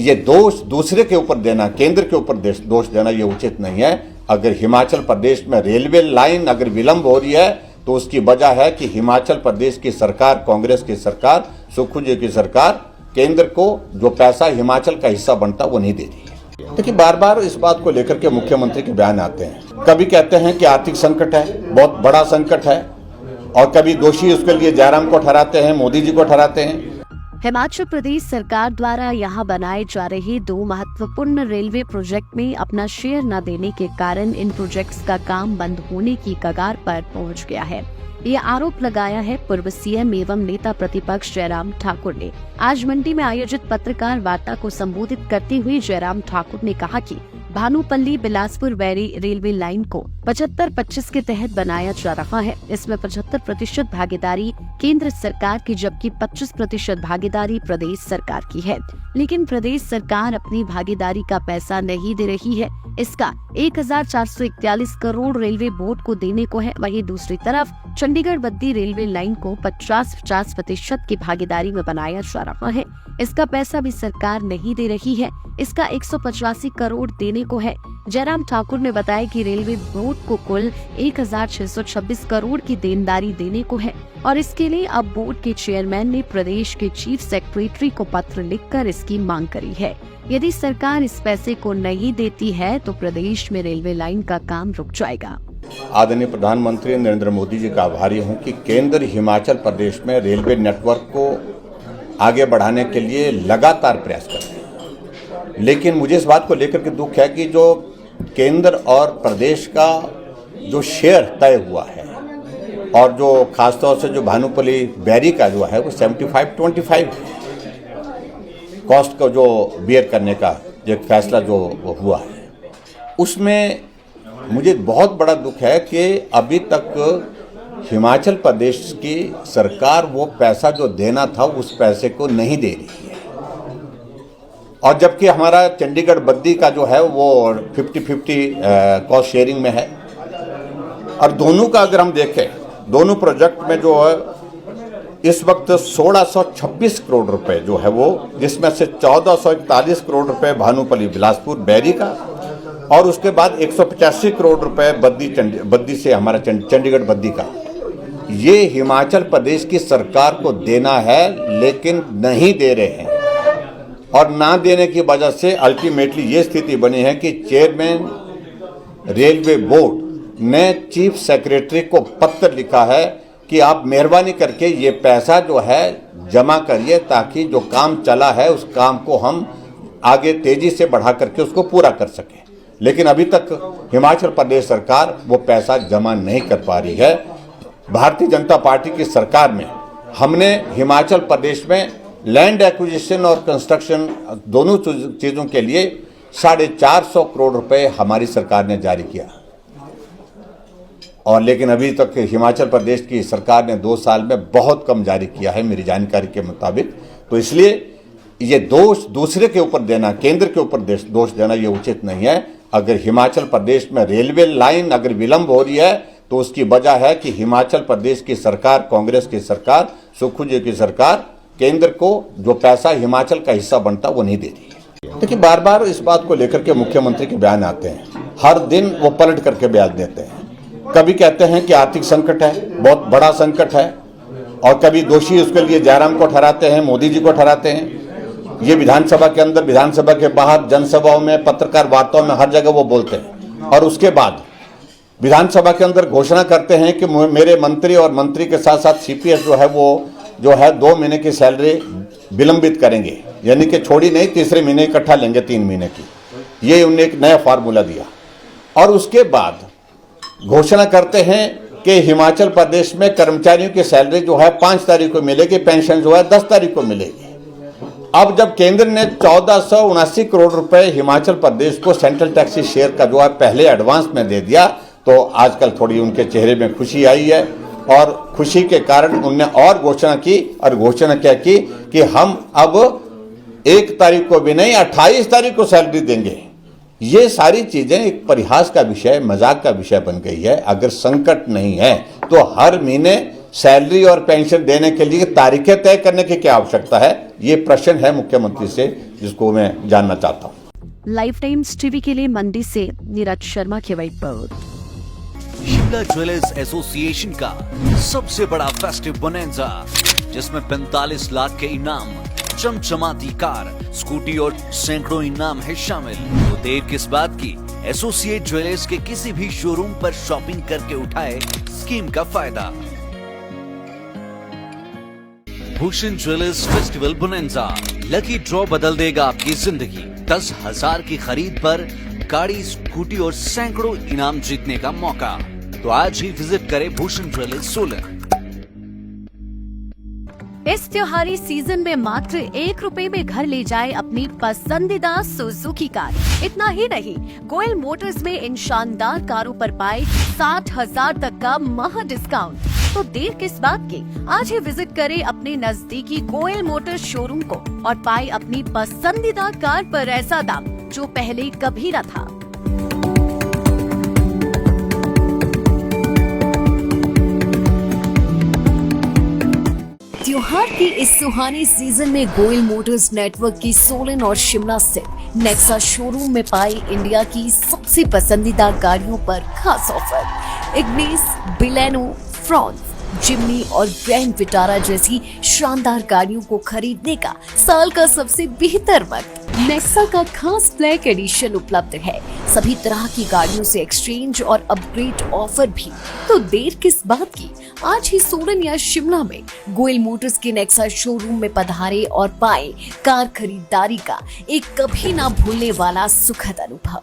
ये दोष दूसरे के ऊपर देना, केंद्र के ऊपर दोष देना ये उचित नहीं है। अगर हिमाचल प्रदेश में रेलवे लाइन अगर विलंब हो रही है तो उसकी वजह है कि हिमाचल प्रदेश की सरकार, कांग्रेस की सरकार, सुक्खू जी की सरकार केंद्र को जो पैसा हिमाचल का हिस्सा बनता वो नहीं दे रही है। देखिए, बार बार इस बात को लेकर के मुख्यमंत्री के बयान आते हैं। कभी कहते हैं कि आर्थिक संकट है, बहुत बड़ा संकट है, और कभी दोषी उसके लिए जयराम को ठहराते हैं, मोदी जी को ठहराते हैं। हिमाचल प्रदेश सरकार द्वारा यहां बनाए जा रहे 2 महत्वपूर्ण रेलवे प्रोजेक्ट में अपना शेयर न देने के कारण इन प्रोजेक्ट्स का काम बंद होने की कगार पर पहुंच गया है। ये आरोप लगाया है पूर्व सीएम एवं नेता प्रतिपक्ष जयराम ठाकुर ने। आज मंडी में आयोजित पत्रकार वार्ता को संबोधित करते हुए जयराम ठाकुर ने कहा कि भानुपल्ली बिलासपुर बैरी रेलवे लाइन को 75-25 के तहत बनाया जा रहा है। इसमें 75% भागीदारी केंद्र सरकार की, जबकि 25% भागीदारी प्रदेश सरकार की है। लेकिन प्रदेश सरकार अपनी भागीदारी का पैसा नहीं दे रही है। इसका 1441 करोड़ रेलवे बोर्ड को देने को है। वहीं दूसरी तरफ चंडीगढ़ बद्दी रेलवे लाइन को 50-50% की भागीदारी में बनाया जा रहा है। इसका पैसा भी सरकार नहीं दे रही है। इसका 185 करोड़ देने को है। जयराम ठाकुर ने बताया कि रेलवे बोर्ड को कुल 1626 करोड़ की देनदारी देने को है और इसके लिए अब बोर्ड के चेयरमैन ने प्रदेश के चीफ सेक्रेटरी को पत्र लिखकर इसकी मांग करी है। यदि सरकार इस पैसे को नहीं देती है तो प्रदेश में रेलवे लाइन का काम रुक जाएगा। आदरणीय प्रधानमंत्री नरेंद्र मोदी जी का आभारी हूं कि केंद्र हिमाचल प्रदेश में रेलवे नेटवर्क को आगे बढ़ाने के लिए लगातार प्रयास कर रहे हैं। लेकिन मुझे इस बात को लेकर के दुख है कि जो केंद्र और प्रदेश का जो शेयर तय हुआ है और जो खासतौर से जो भानुपल्ली बैरी का जो है वो 75-25 कॉस्ट को जो बियर करने का जो एक फैसला जो हुआ है, उसमें मुझे बहुत बड़ा दुख है कि अभी तक हिमाचल प्रदेश की सरकार वो पैसा जो देना था उस पैसे को नहीं दे रही है। और जबकि हमारा चंडीगढ़ बद्दी का जो है वो 50-50 कॉस्ट शेयरिंग में है। और दोनों का अगर हम देखें, दोनों प्रोजेक्ट में जो है इस वक्त 1626 करोड़ रुपए जो है वो, जिसमें से 1441 करोड़ रुपए भानुपल्ली बिलासपुर बैरी का और उसके बाद 185 करोड़ रुपए बद्दी से हमारा चंडीगढ़ बद्दी का, ये हिमाचल प्रदेश की सरकार को देना है लेकिन नहीं दे रहे हैं। और ना देने की वजह से अल्टीमेटली ये स्थिति बनी है कि चेयरमैन रेलवे बोर्ड ने चीफ सेक्रेटरी को पत्र लिखा है कि आप मेहरबानी करके ये पैसा जो है जमा करिए ताकि जो काम चला है उस काम को हम आगे तेजी से बढ़ा करके उसको पूरा कर सकें। लेकिन अभी तक हिमाचल प्रदेश सरकार वो पैसा जमा नहीं कर पा रही है। भारतीय जनता पार्टी की सरकार में हमने हिमाचल प्रदेश में लैंड एक्विजिशन और कंस्ट्रक्शन दोनों चीज़ों के लिए 450 करोड़ रुपए हमारी सरकार ने जारी किया, और लेकिन अभी तक हिमाचल प्रदेश की सरकार ने 2 साल में बहुत कम जारी किया है मेरी जानकारी के मुताबिक। तो इसलिए ये दोष दूसरे के ऊपर देना, केंद्र के ऊपर दोष देना ये उचित नहीं है। अगर हिमाचल प्रदेश में रेलवे लाइन अगर विलंब हो रही है तो उसकी वजह है कि हिमाचल प्रदेश की सरकार, कांग्रेस की सरकार, सुक्खू जी की सरकार केंद्र को जो पैसा हिमाचल का हिस्सा बनता वो नहीं दे रही है। देखिए, बार बार इस बात को लेकर के मुख्यमंत्री के बयान आते हैं। हर दिन वो पलट करके बयान देते हैं। कभी कहते हैं कि आर्थिक संकट है, बहुत बड़ा संकट है, और कभी दोषी उसके लिए जयराम को ठहराते हैं, मोदी जी को ठहराते हैं। ये विधानसभा के अंदर, विधानसभा के बाहर, जनसभाओं में, पत्रकार वार्ताओं में हर जगह वो बोलते हैं। और उसके बाद विधानसभा के अंदर घोषणा करते हैं कि मेरे मंत्री और मंत्री के साथ साथ सीपीएस जो है वो 2 महीने की सैलरी विलंबित करेंगे, यानी कि छोड़ी नहीं, तीसरे महीने इकट्ठा लेंगे 3 महीने की। ये उन्हें एक नया फार्मूला दिया। और उसके बाद घोषणा करते हैं कि हिमाचल प्रदेश में कर्मचारियों की सैलरी जो है 5 तारीख को मिलेगी, पेंशन जो है 10 तारीख को मिलेगी। अब जब केंद्र ने 1479 करोड़ रुपए हिमाचल प्रदेश को सेंट्रल टैक्सी शेयर का जो है पहले एडवांस में दे दिया, तो आजकल थोड़ी उनके चेहरे में खुशी आई है। और खुशी के कारण उनने और घोषणा की, और घोषणा क्या की कि हम अब 1 तारीख को भी नहीं 28 तारीख को सैलरी देंगे। ये सारी चीजें एक परिहास का विषय, मजाक का विषय बन गई है। अगर संकट नहीं है तो हर महीने सैलरी और पेंशन देने के लिए तारीखें तय करने की क्या आवश्यकता है, ये प्रश्न है मुख्यमंत्री से, जिसको मैं जानना चाहता हूँ। लाइफ टाइम्स टीवी के लिए मंडी से नीरज शर्मा की रिपोर्ट। शिमला ज्वेलर्स एसोसिएशन का सबसे बड़ा फेस्टिव बोनैंजा, जिसमें 45 लाख के इनाम, चमचमाती कार, स्कूटी और सैकड़ों इनाम है शामिल। तो देर किस बात की, एसोसिएट ज्वेलर्स के किसी भी शोरूम पर शॉपिंग करके उठाए स्कीम का फायदा। Bhushan jewellers festival bonanza, lucky draw बदल देगा आपकी जिंदगी। 10,000 की खरीद पर गाड़ी, स्कूटी और सैकड़ों इनाम जीतने का मौका। तो आज ही विजिट करें भूषण ज्वेलर्स सोलन। इस त्योहारी सीजन में मात्र 1 रुपए में घर ले जाए अपनी पसंदीदा सुजुकी कार। इतना ही नहीं, गोयल मोटर्स में इन शानदार कारों पर पाए 60,000 तक का महा डिस्काउंट। तो देर किस बात की, आज ही विजिट करें अपने नजदीकी गोयल मोटर्स शोरूम को और पाए अपनी पसंदीदा कार पर ऐसा दाम जो पहले कभी न था। त्योहार की इस सुहानी सीजन में गोयल मोटर्स नेटवर्क की सोलन और शिमला स्थित नेक्सा शोरूम में पाई इंडिया की सबसे पसंदीदा गाड़ियों पर खास ऑफर। इग्निस, बिलेनो, फ्रॉन्स, जिम्नी और ग्रैंड विटारा जैसी शानदार गाड़ियों को खरीदने का साल का सबसे बेहतर वक्त। नेक्सा का खास ब्लैक एडिशन उपलब्ध है। सभी तरह की गाड़ियों से एक्सचेंज और अपग्रेड ऑफर भी। तो देर किस बात की, आज ही सोलन या शिमला में गोयल मोटर्स के नेक्सा शोरूम में पधारे और पाए कार खरीदारी का एक कभी ना भूलने वाला सुखद अनुभव।